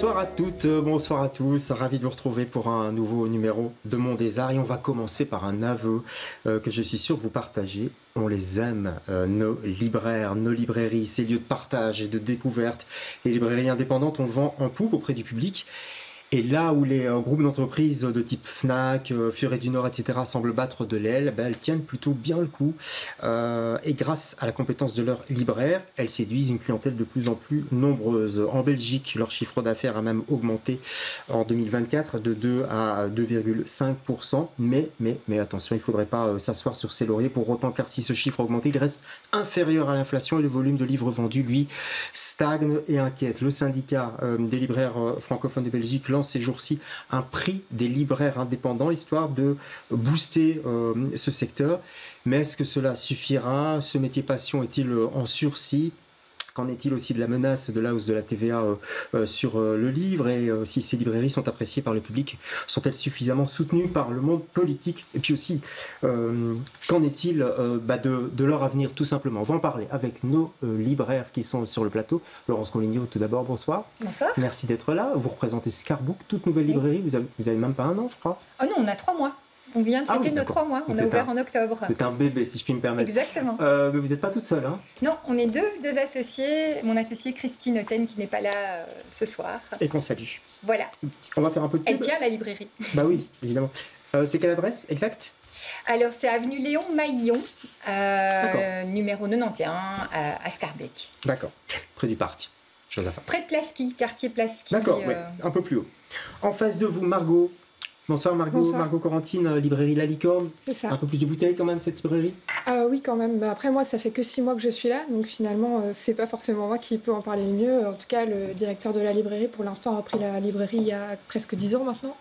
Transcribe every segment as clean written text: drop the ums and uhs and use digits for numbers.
Bonsoir à toutes, bonsoir à tous, ravi de vous retrouver pour un nouveau numéro de Monde des Arts et on va commencer par un aveu que je suis sûr vous partagez. On les aime, nos libraires, nos librairies, ces lieux de partage et de découverte. Les librairies indépendantes, on vend en poupe auprès du public. Et là où les groupes d'entreprises de type Fnac, Furet du Nord, etc. semblent battre de l'aile, elles tiennent plutôt bien le coup. Et grâce à la compétence de leurs libraires, elles séduisent une clientèle de plus en plus nombreuse. En Belgique, leur chiffre d'affaires a même augmenté en 2024 de 2 à 2,5%. Mais attention, il ne faudrait pas s'asseoir sur ses lauriers pour autant, car si ce chiffre a augmenté, il reste inférieur à l'inflation et le volume de livres vendus, lui, stagne et inquiète. Le syndicat des libraires francophones de Belgique ces jours-ci un prix des libraires indépendants, histoire de booster ce secteur. Mais est-ce que cela suffira? Ce métier passion est-il en sursis? Qu'en est-il aussi de la menace de la hausse de la TVA sur le livre? Et si ces librairies sont appréciées par le public, sont-elles suffisamment soutenues par le monde politique? Et puis aussi, qu'en est-il de leur avenir, tout simplement? On va en parler avec nos libraires qui sont sur le plateau. Laurence Coligno, tout d'abord, bonsoir. Bonsoir. Merci d'être là. Vous représentez Scarbook, toute nouvelle librairie. Vous avez même pas un an, je crois. Oh non, on a 3 mois. On vient de fêter nos 3 mois. On a ouvert en octobre. C'est un bébé, si je puis me permettre. Exactement. Mais vous n'êtes pas toute seule, hein? Non, on est deux associés. Mon associée Christine Otten qui n'est pas là ce soir. Et qu'on salue. Voilà. On va faire un peu de pub. Elle tient la librairie. Bah oui, évidemment. C'est quelle adresse exacte? Alors, c'est avenue Léon Maillon, numéro 91 à Scarbeck. D'accord. Près du parc. Chose à faire. Près de Plaski, quartier Plaski. D'accord, ouais. Un peu plus haut. En face de vous, Margot. Bonsoir Margot. Bonsoir. Margot Corentine, librairie La Licorne. C'est ça. Un peu plus de bouteilles quand même, cette librairie? Oui, quand même. Bah, après, moi, ça fait que 6 mois que je suis là, donc finalement, c'est pas forcément moi qui peux en parler le mieux. En tout cas, le directeur de la librairie, pour l'instant, a pris la librairie il y a presque 10 ans maintenant.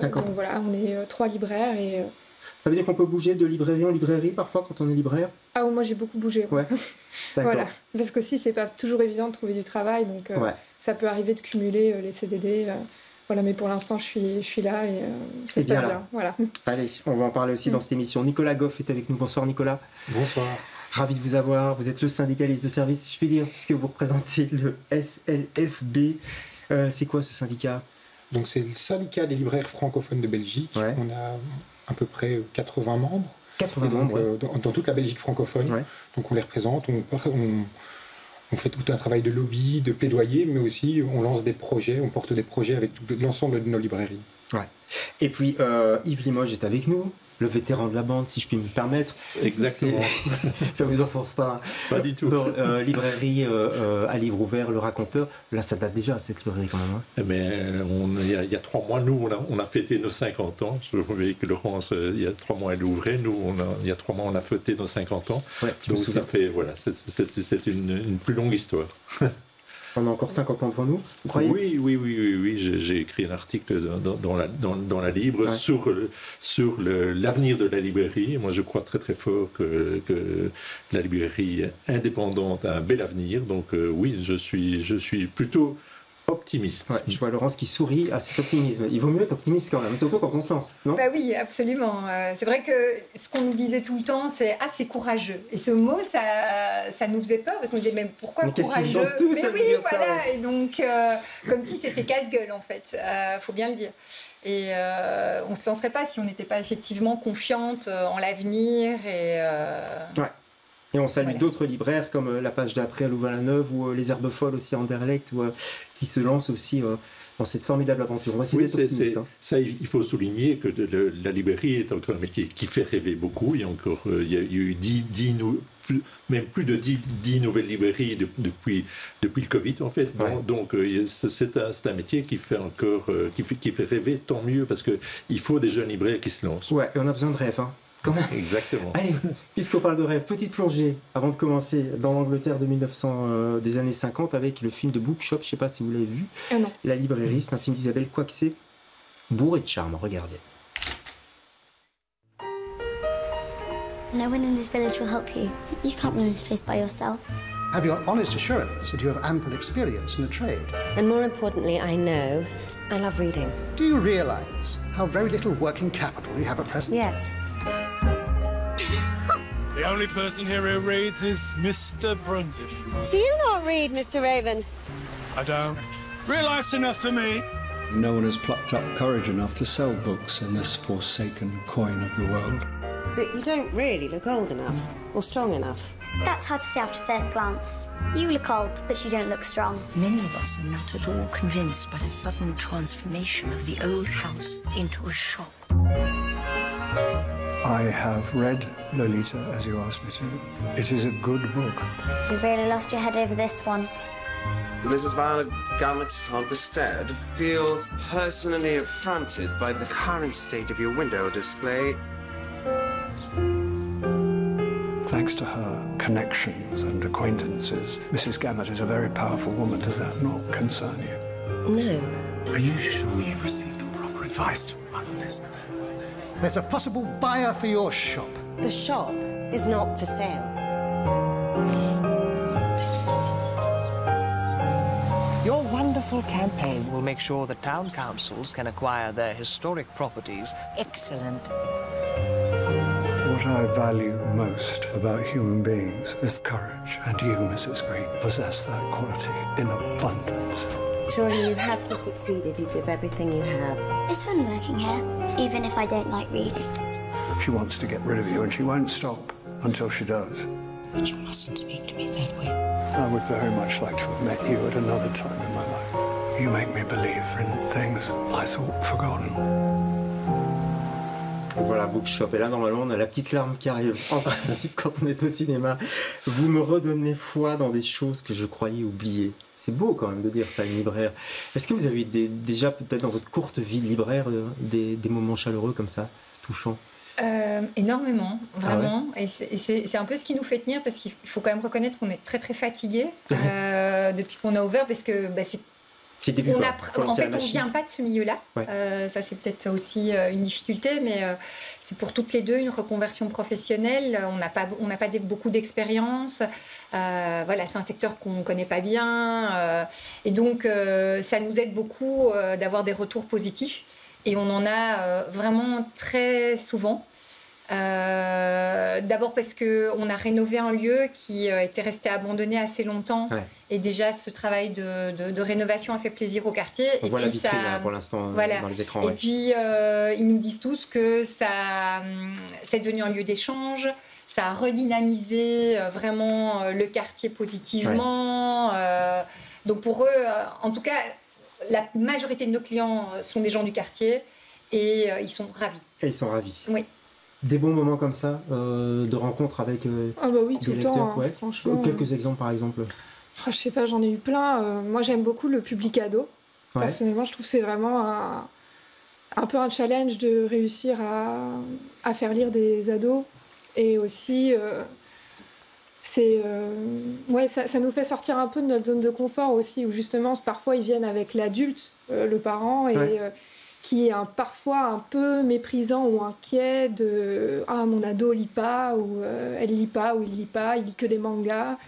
Donc voilà, on est 3 libraires et... Ça veut dire qu'on peut bouger de librairie en librairie parfois quand on est libraire? Ah oui, moi j'ai beaucoup bougé. Ouais. Voilà. Parce qu'aussi, c'est pas toujours évident de trouver du travail, donc ça peut arriver de cumuler les CDD. Voilà, mais pour l'instant, je suis là et ça se passe bien. Voilà. Allez, on va en parler aussi dans cette émission. Nicolas Goff est avec nous. Bonsoir Nicolas. Bonsoir. Ravi de vous avoir. Vous êtes le syndicaliste de service, si je puis dire, puisque vous représentez le SLFB. C'est quoi ce syndicat? Donc c'est le syndicat des libraires francophones de Belgique. Ouais. On a à peu près 80 membres. 80 membres, dans toute la Belgique francophone. Ouais. Donc on les représente, on fait tout un travail de lobby, de plaidoyer, mais aussi on lance des projets, on porte des projets avec l'ensemble de nos librairies. Ouais. Et puis Yves Limoges est avec nous, le vétéran de la bande, si je puis me permettre. Exactement. Ça vous offense pas? Pas du tout. Dans, librairie à livre ouvert, le raconteur, là ça date déjà cette librairie quand même. Hein. Mais il y a 3 mois, nous on a fêté nos 50 ans. Je voyais que Laurence, il y a 3 mois elle ouvrait, nous il y a 3 mois on a fêté nos 50 ans. Ouais, donc ça fait, voilà, c'est une plus longue histoire. On a encore 50 ans devant nous, vous croyez? Oui. J'ai écrit un article dans la Libre sur l'avenir de la librairie. Moi, je crois très très fort que la librairie indépendante a un bel avenir. Donc oui, je suis plutôt optimiste. Ouais, je vois Laurence qui sourit à cet optimisme. Il vaut mieux être optimiste quand même, surtout quand on se lance, non? Bah oui, absolument. C'est vrai que ce qu'on nous disait tout le temps, c'est « Ah, c'est courageux ». Et ce mot, ça nous faisait peur, parce qu'on disait « Mais pourquoi courageux ?» Mais oui, voilà. Et donc, comme si c'était casse-gueule, en fait. Faut bien le dire. Et on ne se lancerait pas si on n'était pas effectivement confiante en l'avenir. Ouais. Et on salue d'autres libraires comme La Page d'après à Louvain-la-Neuve ou Les Herbes Folles aussi à Anderlecht qui se lancent aussi dans cette formidable aventure. On va essayer d'être optimiste. Ça, il faut souligner que la librairie est encore un métier qui fait rêver beaucoup. Il y a eu même plus de 10 nouvelles librairies depuis le Covid en fait. Ouais. Donc c'est un métier qui fait encore qui fait rêver, tant mieux, parce qu'il faut des jeunes libraires qui se lancent. Ouais, et on a besoin de rêves, hein. Comment? Exactement. Allez, puisqu'on parle de rêve, petite plongée avant de commencer dans l'Angleterre de 1900, des années 50 avec le film de Bookshop, je ne sais pas si vous l'avez vu. Ah non. La librairie, c'est un film d'Isabelle Coixet, bourré de charme, regardez. No one in this village will help you. You can't run this place by yourself. Have your honest assurance that you have ample experience in the trade? And more importantly, I know I love reading. Do you realise how very little working capital you have at present? Yes. The only person here who reads is Mr. Brundage. Do you not read, Mr. Raven? I don't. Real life's enough for me. No one has plucked up courage enough to sell books in this forsaken coin of the world. That you don't really look old enough or strong enough. That's hard to say after first glance. You look old, but you don't look strong. Many of us are not at all convinced by the sudden transformation of the old house into a shop. I have read Lolita, as you asked me to. It is a good book. You've really lost your head over this one. Mrs. Violet Gummit of the Stead feels personally affronted by the current state of your window display. Thanks to her connections and acquaintances, Mrs. Gammett is a very powerful woman. Does that not concern you? No. Are you sure you've received the proper advice to run a business? There's a possible buyer for your shop. The shop is not for sale. Your wonderful campaign will make sure that town councils can acquire their historic properties. Excellent. What I value most about human beings is courage, and you, Mrs. Green, possess that quality in abundance. Surely you have to succeed if you give everything you have. It's fun working here, even if I don't like reading. She wants to get rid of you, and she won't stop until she does. But you mustn't speak to me that way. I would very much like to have met you at another time in my life. You make me believe in things I thought forgotten. Voilà, Bookshop. Et là, normalement, on a la petite larme qui arrive. En principe, quand on est au cinéma, vous me redonnez foi dans des choses que je croyais oublier. C'est beau quand même de dire ça à une libraire. Est-ce que vous avez eu déjà, peut-être dans votre courte vie de libraire, des moments chaleureux comme ça, touchants? Énormément, vraiment. Ah ouais. Et c'est un peu ce qui nous fait tenir, parce qu'il faut quand même reconnaître qu'on est très très fatigué depuis qu'on a ouvert, parce que c'est début, en fait, on ne vient pas de ce milieu-là. Ouais. Ça, c'est peut-être aussi une difficulté, mais c'est pour toutes les deux une reconversion professionnelle. On n'a pas beaucoup d'expérience. Voilà, c'est un secteur qu'on ne connaît pas bien. Et donc, ça nous aide beaucoup d'avoir des retours positifs. Et on en a vraiment très souvent. D'abord parce qu'on a rénové un lieu qui était resté abandonné assez longtemps. Ouais. Et déjà, ce travail de rénovation a fait plaisir au quartier. On voit la vitrine là, pour l'instant dans les écrans. Et puis, ils nous disent tous que c'est devenu un lieu d'échange. Ça a redynamisé vraiment le quartier positivement. Ouais. Donc pour eux, en tout cas, la majorité de nos clients sont des gens du quartier et ils sont ravis. Et ils sont ravis. Oui. Des bons moments comme ça, de rencontres avec ah bah oui, des tout le lecteurs, temps, ouais. Franchement. Quelques exemples par exemple. Je sais pas, j'en ai eu plein. Moi j'aime beaucoup le public ado. Ouais. Personnellement, je trouve que c'est vraiment un peu un challenge de réussir à faire lire des ados. Et aussi, ça nous fait sortir un peu de notre zone de confort aussi, où justement parfois ils viennent avec l'adulte, le parent, et qui est parfois un peu méprisant ou inquiet de « Ah, mon ado lit pas » ou « Elle lit pas » ou « Il lit pas, il lit que des mangas ».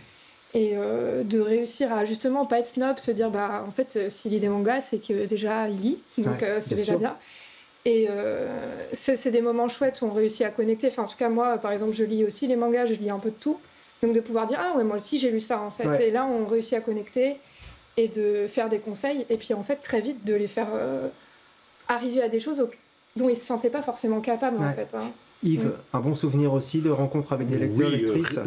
Et de réussir à justement pas être snob, se dire « Bah en fait, s'il lit des mangas, c'est que déjà il lit, donc c'est déjà bien ». Et c'est des moments chouettes où on réussit à connecter. Enfin, en tout cas, moi, par exemple, je lis aussi les mangas, je lis un peu de tout. Donc de pouvoir dire « Ah ouais, moi aussi, j'ai lu ça, en fait ». Ouais. Et là, on réussit à connecter et de faire des conseils. Et puis, en fait, très vite, de les faire arriver à des choses dont ils ne se sentaient pas forcément capables, en fait. Hein. Yves, un bon souvenir aussi de rencontres avec des lecteurs, lectrices.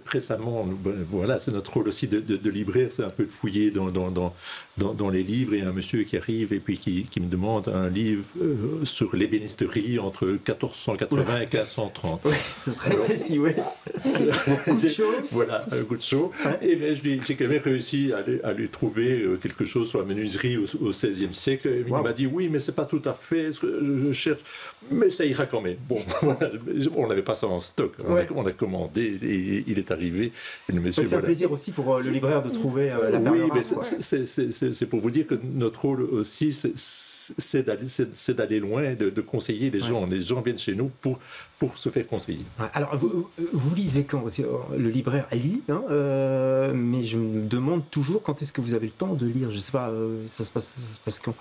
Récemment, voilà, c'est notre rôle aussi de libraire, c'est un peu de fouiller dans les livres, et un monsieur qui arrive et puis qui me demande un livre sur l'ébénisterie entre 1480 et 1530. Oui, c'est très précis, oui. Coup de chaud. Voilà, un coup de chaud. Ouais. Et bien, j'ai quand même réussi à lui trouver quelque chose sur la menuiserie au XVIe siècle. Il m'a dit, oui, mais c'est pas tout à fait ce que je cherche, mais ça ira quand même. Bon. On n'avait pas ça en stock, on a commandé et il est arrivé. Et le monsieur, c'est un plaisir aussi pour le libraire de trouver la perle rare. Oui, c'est pour vous dire que notre rôle aussi, c'est d'aller loin, de conseiller les gens. Les gens viennent chez nous pour se faire conseiller. Alors, vous lisez quand aussi? Le libraire lit, hein, mais je me demande toujours quand est-ce que vous avez le temps de lire. Je ne sais pas, ça se passe quand?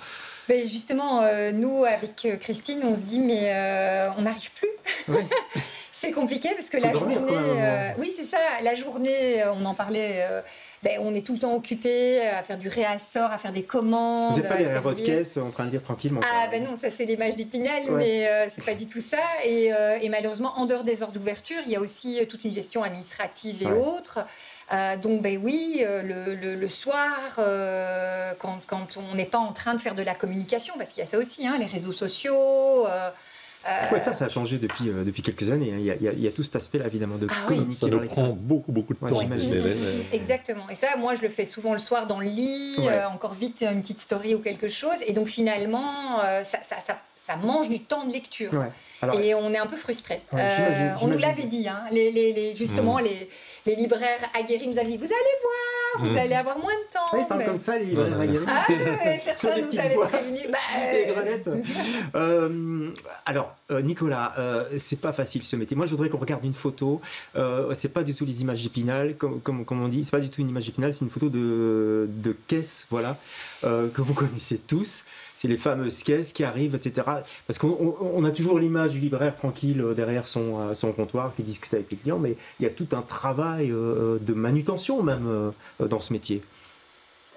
Ben justement, nous, avec Christine, on se dit, mais on n'arrive plus. Ouais. C'est compliqué parce que la journée... oui, c'est ça. La journée, on en parlait... on est tout le temps occupé à faire du réassort, à faire des commandes. Vous n'êtes pas derrière votre caisse en train de lire tranquillement. Ah non, ça c'est l'image d'Épinal, mais c'est pas du tout ça. Et malheureusement, en dehors des heures d'ouverture, il y a aussi toute une gestion administrative et autres. Donc oui, le soir, quand on n'est pas en train de faire de la communication, parce qu'il y a ça aussi, les réseaux sociaux... ça a changé depuis quelques années. Il y a tout cet aspect-là, évidemment, de communiquer. Ça nous prend beaucoup de temps. Exactement. Et ça, moi, je le fais souvent le soir dans le lit, encore vite une petite story ou quelque chose. Et donc, finalement, ça mange du temps de lecture. Alors, et on est un peu frustrés. On nous l'avait dit, justement, les libraires aguerris nous avaient dit, vous allez voir, vous allez avoir moins de temps. Ils parlent comme ça, les libraires aguerris. Certains nous avaient prévenus. Les grenettes. Alors, Nicolas, c'est pas facile ce métier. Moi, je voudrais qu'on regarde une photo. C'est pas du tout les images d'Épinal, comme on dit. C'est pas du tout une image d'Épinal, c'est une photo de caisse, voilà, que vous connaissez tous. C'est les fameuses caisses qui arrivent, etc. Parce qu'on a toujours l'image du libraire tranquille derrière son comptoir qui discute avec les clients, mais il y a tout un travail de manutention même dans ce métier.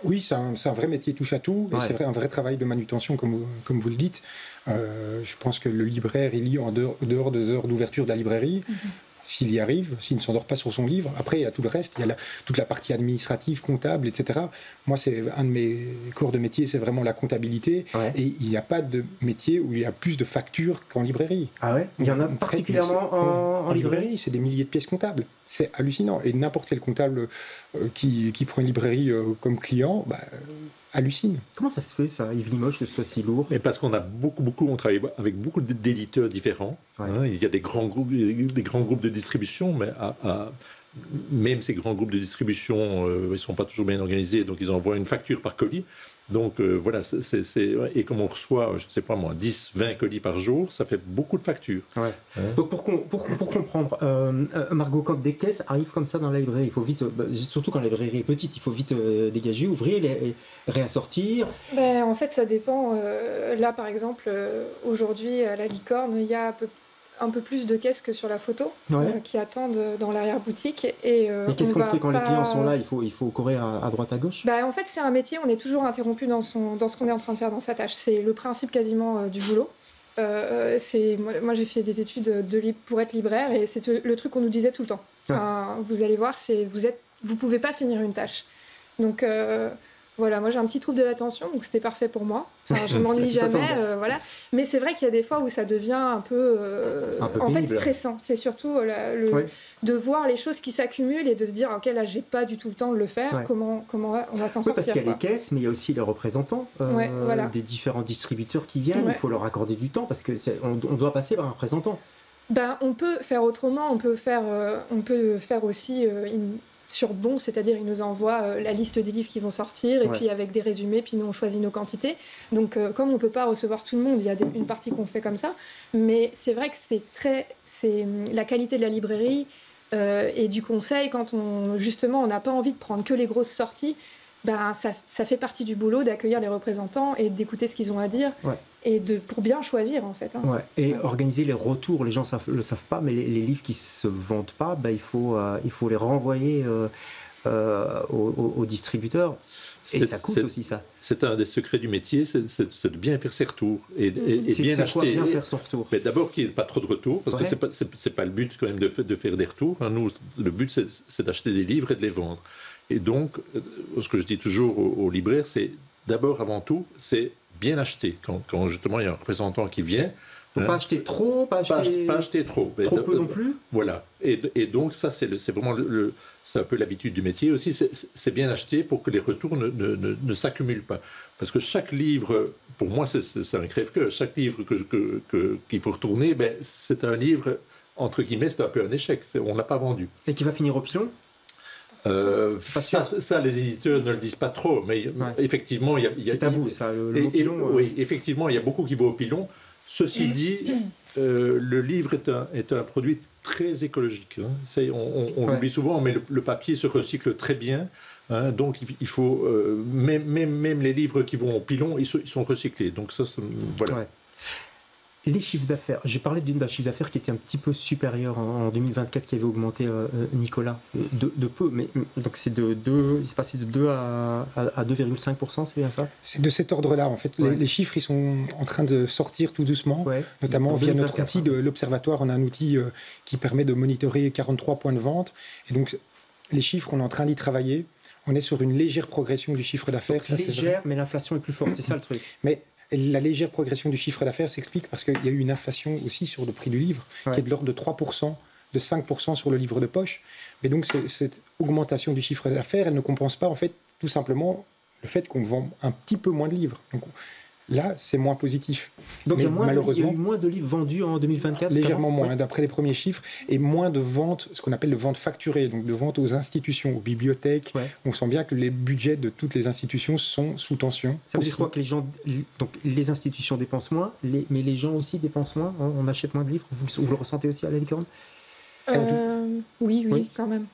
Oui, c'est un vrai métier touche à tout, et c'est un vrai travail de manutention, comme vous le dites. Je pense que le libraire, il lit en dehors des heures d'ouverture de la librairie. S'il y arrive, s'il ne s'endort pas sur son livre. Après, il y a tout le reste, il y a toute la partie administrative, comptable, etc. Moi, c'est un de mes corps de métier, c'est vraiment la comptabilité. Et il n'y a pas de métier où il y a plus de factures qu'en librairie. Ah ouais ? Il y en a particulièrement en librairie ? C'est des milliers de pièces comptables. C'est hallucinant. Et n'importe quel comptable qui prend une librairie comme client... hallucine. Comment ça se fait, ça, Yves Limoges, que ce soit si lourd ? Et parce qu'on a on travaille avec beaucoup d'éditeurs différents. Il y a des grands groupes de distribution, mais même ces grands groupes de distribution, ils ne sont pas toujours bien organisés, donc ils envoient une facture par colis. Donc voilà, et comme on reçoit, je ne sais pas moi, 10, 20 colis par jour, ça fait beaucoup de factures. Donc pour comprendre, Margot, quand des caisses arrivent comme ça dans la librairie, il faut vite, surtout quand la librairie est petite, il faut vite dégager, ouvrir, les réassortir. En fait, ça dépend. Là, par exemple, aujourd'hui, à la Licorne, il y a un peu plus de caisses que sur la photo qui attendent dans l'arrière-boutique. Et qu'est-ce qu'on fait quand les clients sont là ? Il faut courir à droite, à gauche ? En fait, c'est un métier, on est toujours interrompu dans ce qu'on est en train de faire dans sa tâche. C'est le principe quasiment du boulot. Moi, j'ai fait des études pour être libraire, et c'est le truc qu'on nous disait tout le temps. Vous allez voir, vous pouvez pas finir une tâche. Donc... voilà, moi j'ai un petit trouble de l'attention, donc c'était parfait pour moi. Enfin, je m'ennuie jamais, voilà. Mais c'est vrai qu'il y a des fois où ça devient un peu en fait stressant. C'est surtout de voir les choses qui s'accumulent et de se dire ok, là j'ai pas du tout le temps de le faire. Comment on va s'en sortir, parce qu'il y a les caisses, mais il y a aussi les représentants des différents distributeurs qui viennent. Il faut leur accorder du temps parce que on doit passer par un représentant. On peut faire autrement. On peut faire aussi sur bon, c'est-à-dire ils nous envoient la liste des livres qui vont sortir, et puis avec des résumés, puis nous on choisit nos quantités. Donc comme on ne peut pas recevoir tout le monde, il y a une partie qu'on fait comme ça, mais c'est vrai que c'est la qualité de la librairie et du conseil, quand on n'a pas envie de prendre que les grosses sorties, ça fait partie du boulot d'accueillir les représentants et d'écouter ce qu'ils ont à dire, et pour bien choisir en fait. Et organiser les retours, les gens le savent pas, mais les livres qui se vendent pas, il faut les renvoyer aux distributeurs. Et ça coûte aussi, ça. C'est un des secrets du métier, c'est de bien faire ses retours et bien acheter. Quoi, bien faire son retour. Mais d'abord qu'il n'y ait pas trop de retours, parce que c'est pas le but quand même de faire des retours. Nous, le but c'est d'acheter des livres et de les vendre. Et donc, ce que je dis toujours aux libraires, c'est d'abord, avant tout, c'est bien acheter. Quand justement il y a un représentant qui vient, pas acheter trop, pas acheter trop peu non plus. Voilà. Et donc ça, c'est vraiment c'est un peu l'habitude du métier aussi. C'est bien acheter pour que les retours ne s'accumulent pas. Parce que chaque livre, pour moi, c'est un crève-cœur. Chaque livre qu'il faut retourner, c'est un livre, entre guillemets, c'est un peu un échec. On ne l'a pas vendu. Et qui va finir au pilon ? Ça, les éditeurs ne le disent pas trop, mais effectivement, c'est tabou, ça, le pilon. Oui, effectivement, il y a beaucoup qui vont au pilon. Ceci dit, le livre est un produit très écologique. On l'oublie souvent, mais le papier se recycle très bien. Donc, il faut même les livres qui vont au pilon, ils sont recyclés. Donc ça voilà. Les chiffres d'affaires, j'ai parlé d'un chiffre d'affaires qui était un petit peu supérieur en 2024, qui avait augmenté, Nicolas, de peu, mais donc c'est passé de 2 à 2,5%, c'est bien ça? C'est de cet ordre-là, en fait. Les chiffres, ils sont en train de sortir tout doucement, notamment via notre outil de l'Observatoire. On a un outil qui permet de monitorer 43 points de vente, et donc les chiffres, on est en train d'y travailler. On est sur une légère progression du chiffre d'affaires. C'est légère, mais l'inflation est plus forte, c'est ça le truc. Mais la légère progression du chiffre d'affaires s'explique parce qu'il y a eu une inflation aussi sur le prix du livre, qui est de l'ordre de 3%, de 5% sur le livre de poche. Mais donc cette augmentation du chiffre d'affaires, elle ne compense pas en fait tout simplement le fait qu'on vend un petit peu moins de livres. Donc, là, c'est moins positif. Donc il y a eu moins de livres vendus en 2024? Légèrement moins, d'après les premiers chiffres, et moins de ventes, ce qu'on appelle de ventes facturées, donc de ventes aux institutions, aux bibliothèques. On sent bien que les budgets de toutes les institutions sont sous tension. Ça veut dire quoi? Que les institutions dépensent moins, mais les gens aussi dépensent moins? On achète moins de livres? Vous le ressentez aussi à la Licorne? Oui, quand même.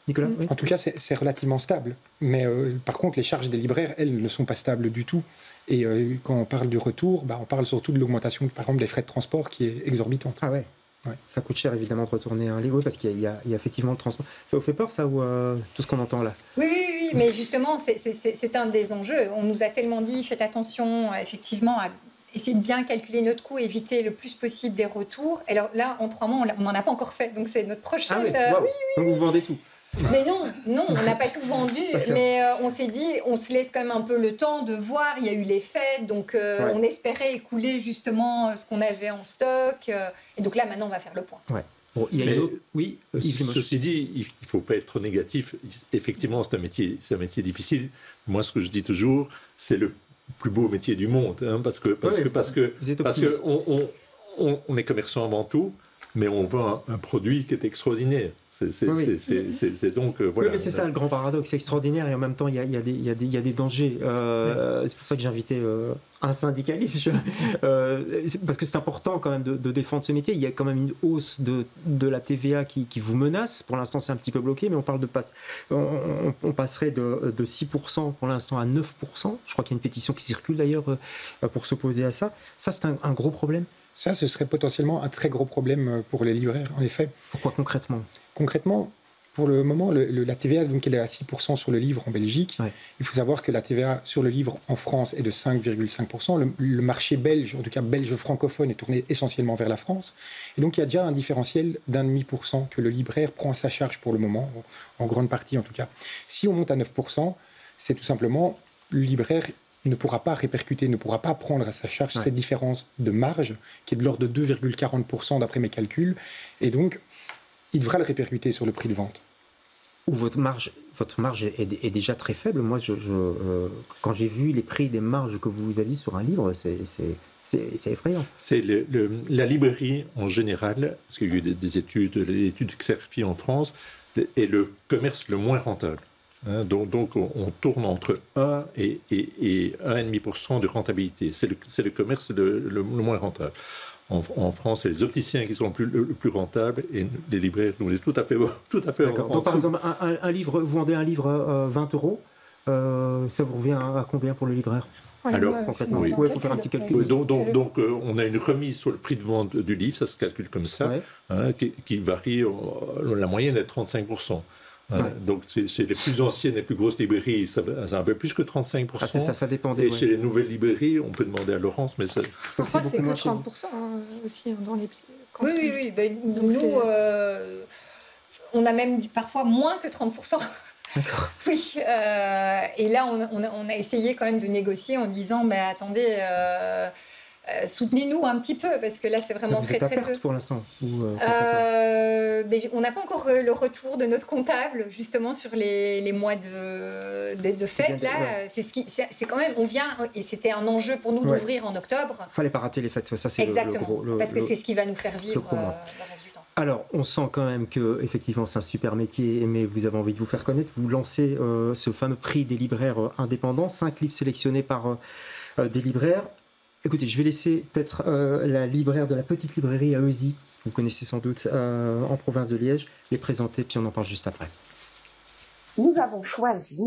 Nicolas, En tout cas, c'est relativement stable. Mais par contre, les charges des libraires, elles, ne sont pas stables du tout. Et quand on parle du retour, on parle surtout de l'augmentation, par exemple, des frais de transport qui est exorbitante. Ah ouais. Ça coûte cher, évidemment, de retourner un livre, parce qu'il y a effectivement le transport. Ça vous fait peur, ça, ou tout ce qu'on entend là? Oui, mais justement, c'est un des enjeux. On nous a tellement dit, faites attention, effectivement, à essayer de bien calculer notre coût, éviter le plus possible des retours. Alors là, en 3 mois, on n'en a pas encore fait, donc c'est notre prochaine... Oui. Donc vous vendez tout? Mais non, on n'a pas tout vendu, mais on s'est dit, on se laisse quand même un peu le temps de voir. Il y a eu les fêtes, donc on espérait écouler justement ce qu'on avait en stock. Et donc là, maintenant, on va faire le point. Bon, il y a une autre... Oui, ceci dit, il ne faut pas être trop négatif. Effectivement, c'est un métier difficile. Moi, ce que je dis toujours, c'est le plus beau métier du monde, parce que on est commerçant avant tout, mais on vend un produit qui est extraordinaire. C'est donc voilà. Oui, mais c'est ça le grand paradoxe, c'est extraordinaire et en même temps il y a des dangers. C'est pour ça que j'ai invité un syndicaliste, parce que c'est important quand même de défendre ce métier. Il y a quand même une hausse de la TVA qui vous menace. Pour l'instant, c'est un petit peu bloqué, mais on parle on passerait de 6% pour l'instant à 9%. Je crois qu'il y a une pétition qui circule d'ailleurs pour s'opposer à ça. Ça, c'est un gros problème. Ça, ce serait potentiellement un très gros problème pour les libraires, en effet. Pourquoi concrètement? Concrètement, pour le moment, la TVA, donc, elle est à 6% sur le livre en Belgique. Il faut savoir que la TVA sur le livre en France est de 5,5%. Le marché belge, en tout cas belge francophone, est tourné essentiellement vers la France. Et donc, il y a déjà un différentiel d'1,5% que le libraire prend à sa charge pour le moment, en grande partie en tout cas. Si on monte à 9%, c'est tout simplement le libraire ne pourra pas répercuter, ne pourra pas prendre à sa charge cette différence de marge qui est de l'ordre de 2,40% d'après mes calculs. Et donc, il devra le répercuter sur le prix de vente. Ou votre marge est déjà très faible. Moi, quand j'ai vu les prix des marges que vous aviez sur un livre, c'est effrayant. C'est la librairie en général, parce qu'il y a eu des études Xerfi en France, est le commerce le moins rentable. Donc on tourne entre 1 et 1,5% de rentabilité. C'est le commerce le moins rentable. En France, c'est les opticiens qui sont le plus rentables et les libraires, nous, on est tout à fait D'accord. Donc, par exemple, un livre, vous vendez un livre 20 €, ça vous revient à combien pour le libraire? Alors, concrètement, il faut faire un petit calcul. Oui, donc on a une remise sur le prix de vente du livre, ça se calcule comme ça, qui varie, la moyenne est 35%. Donc, chez les plus anciennes et plus grosses librairies, c'est un peu plus que 35%. Ah, c'est ça dépend des... Et chez les nouvelles librairies, on peut demander à Laurence, mais ça... Parfois, c'est que 30% aussi dans les... Oui. Donc nous, on a même parfois moins que 30%. D'accord. Oui. Et là, on a essayé quand même de négocier en disant, mais attendez... soutenez-nous un petit peu, parce que là, c'est vraiment très peu. Vous êtes à perte pour l'instant on n'a pas encore le retour de notre comptable, justement, sur les mois de fête. Là, c'est quand même, on vient, et c'était un enjeu pour nous d'ouvrir en octobre. Il ne fallait pas rater les fêtes, ça c'est exactement, parce que c'est ce qui va nous faire vivre le reste du temps. Alors, on sent quand même que effectivement c'est un super métier, mais vous avez envie de vous faire connaître. Vous lancez ce fameux prix des libraires indépendants, 5 livres sélectionnés par des libraires. Écoutez, je vais laisser peut-être la libraire de la petite librairie à Heusies, vous connaissez sans doute, en province de Liège, les présenter, puis on en parle juste après. Nous avons choisi,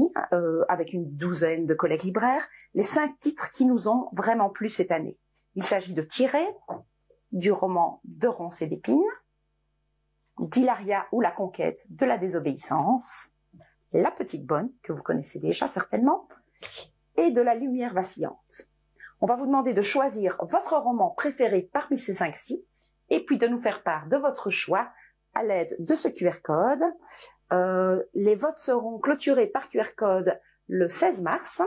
avec une douzaine de collègues libraires, les 5 titres qui nous ont vraiment plu cette année. Il s'agit de Tirez, du roman de Ronce et d'Épine, d'Hilaria ou la conquête de la désobéissance, La petite bonne, que vous connaissez déjà certainement, et de La lumière vacillante. On va vous demander de choisir votre roman préféré parmi ces 5-ci, et puis de nous faire part de votre choix à l'aide de ce QR code. Les votes seront clôturés par QR code le 16 mars.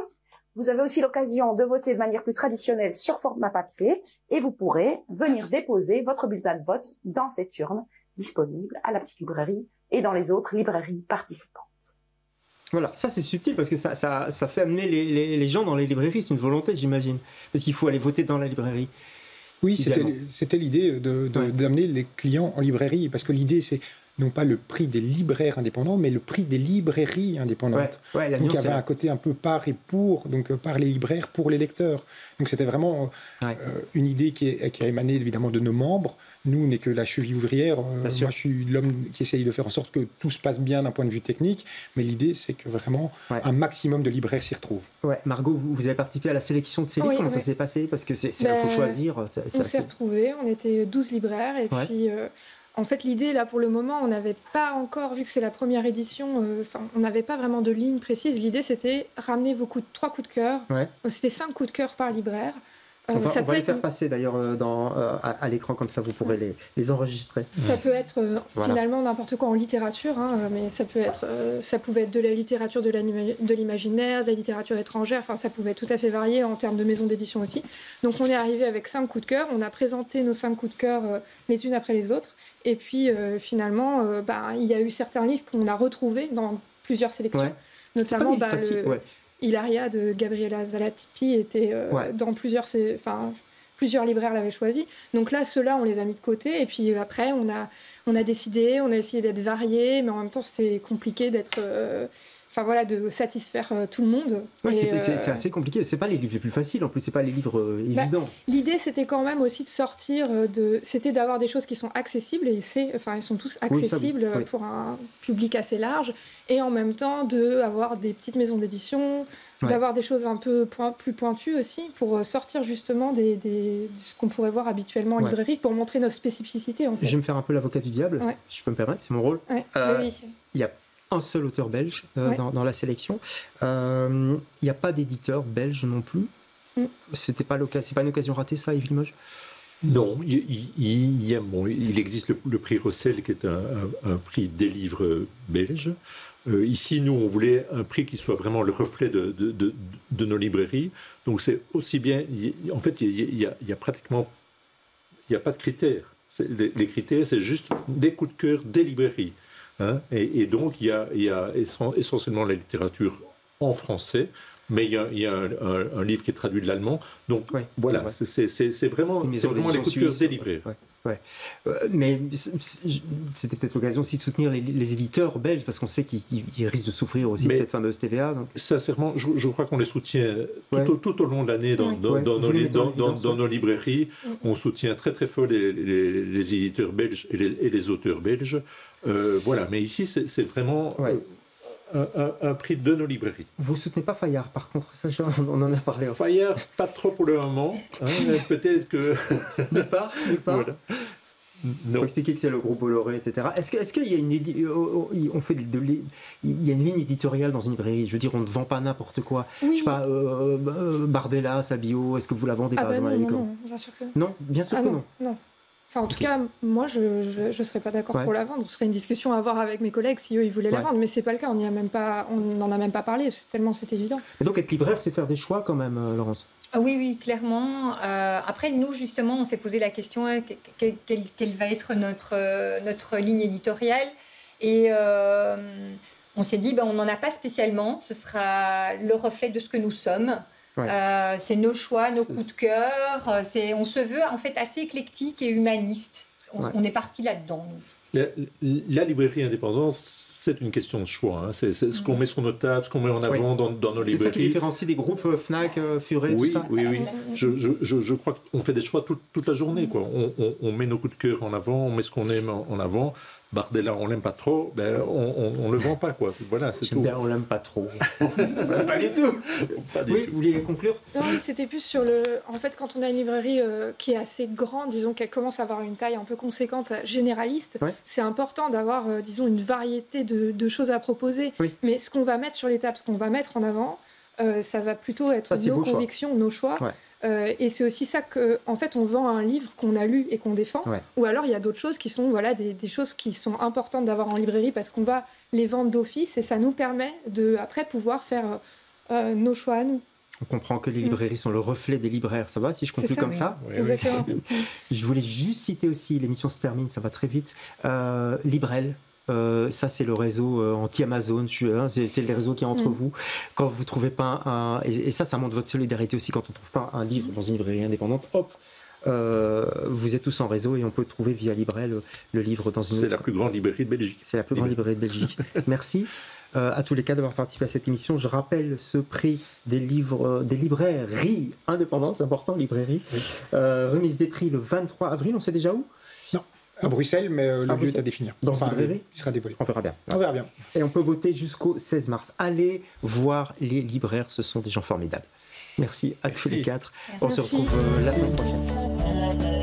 Vous avez aussi l'occasion de voter de manière plus traditionnelle sur format papier, et vous pourrez venir déposer votre bulletin de vote dans cette urne disponible à la petite librairie et dans les autres librairies participantes. Voilà, ça c'est subtil parce que ça fait amener les gens dans les librairies, c'est une volonté j'imagine, parce qu'il faut aller voter dans la librairie. Oui, c'était l'idée d'amener les clients en librairie, parce que l'idée c'est non pas le prix des libraires indépendants, mais le prix des librairies indépendantes. Donc il y avait un côté un peu par et pour, donc par les libraires, pour les lecteurs. Donc c'était vraiment une idée qui a émané évidemment de nos membres. Nous, on n'est que la cheville ouvrière. Moi, je suis l'homme qui essaye de faire en sorte que tout se passe bien d'un point de vue technique, mais l'idée, c'est que vraiment un maximum de libraires s'y retrouvent. Ouais. Margot, vous avez participé à la sélection de ces livres. Comment ça s'est passé? Parce que il faut choisir. On s'est retrouvés, on était 12 libraires, et puis... En fait, l'idée, là, pour le moment, on n'avait pas encore, vu que c'est la première édition, on n'avait pas vraiment de ligne précise. L'idée, c'était ramener vos 3 coups de cœur. C'était 5 coups de cœur par libraire. On va les faire passer d'ailleurs à l'écran, comme ça vous pourrez les enregistrer. Ça peut être finalement n'importe quoi en littérature, mais ça pouvait être de la littérature de l'imaginaire, de la littérature étrangère, ça pouvait tout à fait varier en termes de maison d'édition aussi. Donc on est arrivé avec 5 coups de cœur, on a présenté nos 5 coups de cœur les unes après les autres, et puis finalement il y a eu certains livres qu'on a retrouvés dans plusieurs sélections, notamment Hilaria de Gabriela Zalatipi était dans plusieurs libraires l'avaient choisi. Donc là, ceux-là, on les a mis de côté. Et puis après, on a décidé, on a essayé d'être variés, mais en même temps, c'est compliqué d'être... de satisfaire tout le monde. Ouais, c'est assez compliqué. C'est pas les livres les plus faciles, en plus, c'est pas les livres évidents. L'idée, c'était quand même aussi de sortir c'était d'avoir des choses qui sont accessibles, et ils sont tous accessibles pour un public assez large, et en même temps d'avoir des petites maisons d'édition, d'avoir des choses un peu plus pointues aussi, pour sortir justement de ce qu'on pourrait voir habituellement en librairie, pour montrer nos spécificités. En fait. Je vais me faire un peu l'avocat du diable, si je peux me permettre, c'est mon rôle. Oui. Il y a un seul auteur belge dans la sélection. Il n'y a pas d'éditeur belge non plus. C'est pas une occasion ratée, ça, Yves Limoges? Non, il existe le prix Rossel, qui est un prix des livres belges. Ici, nous, on voulait un prix qui soit vraiment le reflet de nos librairies. Donc c'est aussi bien... En fait, il y a pratiquement... Il n'y a pas de critères. Les critères, c'est juste des coups de cœur des librairies. Et donc, il y a essentiellement la littérature en français, mais il y a un livre qui est traduit de l'allemand. Donc, voilà, c'est vraiment les coups de cœur des libraires. Mais c'était peut-être l'occasion aussi de soutenir les éditeurs belges, parce qu'on sait qu'ils risquent de souffrir aussi de cette fameuse TVA. Donc... Sincèrement, je crois qu'on les soutient tout au long de l'année dans nos librairies. On soutient très très fort les éditeurs belges et les auteurs belges. Voilà, mais ici c'est vraiment un prix de nos librairies. Vous soutenez pas Fayard, par contre, ça, on en a parlé. Fayard, pas trop pour le moment. Peut-être que... Ne pas. Voilà. Il faut expliquer que c'est le groupe Bolloré, etc. Est-ce qu'il y a une ligne éditoriale dans une librairie? Je veux dire, on ne vend pas n'importe quoi. Je sais pas, Bardella, sa bio, est-ce que vous la vendez par exemple? Non, bien sûr que non. Non, bien sûr que non. Non. Enfin, en tout cas, moi, je ne serais pas d'accord pour la vendre. Ce serait une discussion à avoir avec mes collègues si eux, ils voulaient la vendre. Mais ce n'est pas le cas. On n'en a même pas parlé, tellement c'est évident. Et donc, être libraire, c'est faire des choix quand même, Laurence? Oui, clairement. Après, nous, justement, on s'est posé la question quelle va être notre ligne éditoriale. Et on s'est dit, on n'en a pas spécialement. Ce sera le reflet de ce que nous sommes. C'est nos choix, nos coups de cœur. On se veut en fait assez éclectique et humaniste. On est parti là-dedans. La librairie indépendante, c'est une question de choix. C'est ce qu'on met sur nos tables, ce qu'on met en avant dans nos librairies. C'est ça qui différencie des groupes Fnac, Furet, tout ça. Oui. Je crois qu'on fait des choix toute la journée. On met nos coups de cœur en avant, on met ce qu'on aime en avant. Bardella, on l'aime pas trop, ben on le vend pas, quoi. Voilà, c'est tout. Bien, on l'aime pas trop. Pas du tout. Pas du tout. Vous vouliez conclure? Non, c'était plus sur en fait, quand on a une librairie qui est assez grande, disons qu'elle commence à avoir une taille un peu conséquente, généraliste, c'est important d'avoir, disons, une variété de choses à proposer. Oui. Mais ce qu'on va mettre sur les tables, ce qu'on va mettre en avant, ça va plutôt être nos convictions, nos choix. Ouais. Et c'est aussi ça qu'en fait, on vend un livre qu'on a lu et qu'on défend. Ouais. Ou alors, il y a d'autres choses qui sont des choses qui sont importantes d'avoir en librairie parce qu'on va les vendre d'office et ça nous permet de, après, pouvoir faire nos choix à nous. On comprend que les librairies sont le reflet des libraires. Ça va si je conclue comme ça? Oui, exactement. Je voulais juste citer aussi, l'émission se termine, ça va très vite, Librel. Ça, c'est le réseau anti-Amazon, c'est le réseau qui est entre vous. Quand vous ne trouvez pas et ça montre votre solidarité aussi, quand on ne trouve pas un livre dans une librairie indépendante, hop, vous êtes tous en réseau et on peut trouver via Librel le livre dans une autre... C'est la plus grande librairie de Belgique. C'est la plus grande librairie de Belgique. Merci à tous les cas d'avoir participé à cette émission. Je rappelle ce prix des librairies indépendantes, c'est important, librairie. Oui. Remise des prix le 23 avril, on sait déjà où? À Bruxelles, mais le lieu est à définir. Dans une librairie? Il sera dévoilé. On verra bien. On verra bien. Et on peut voter jusqu'au 16 mars. Allez voir les libraires, ce sont des gens formidables. Merci à tous les quatre. Merci. On se retrouve la semaine prochaine.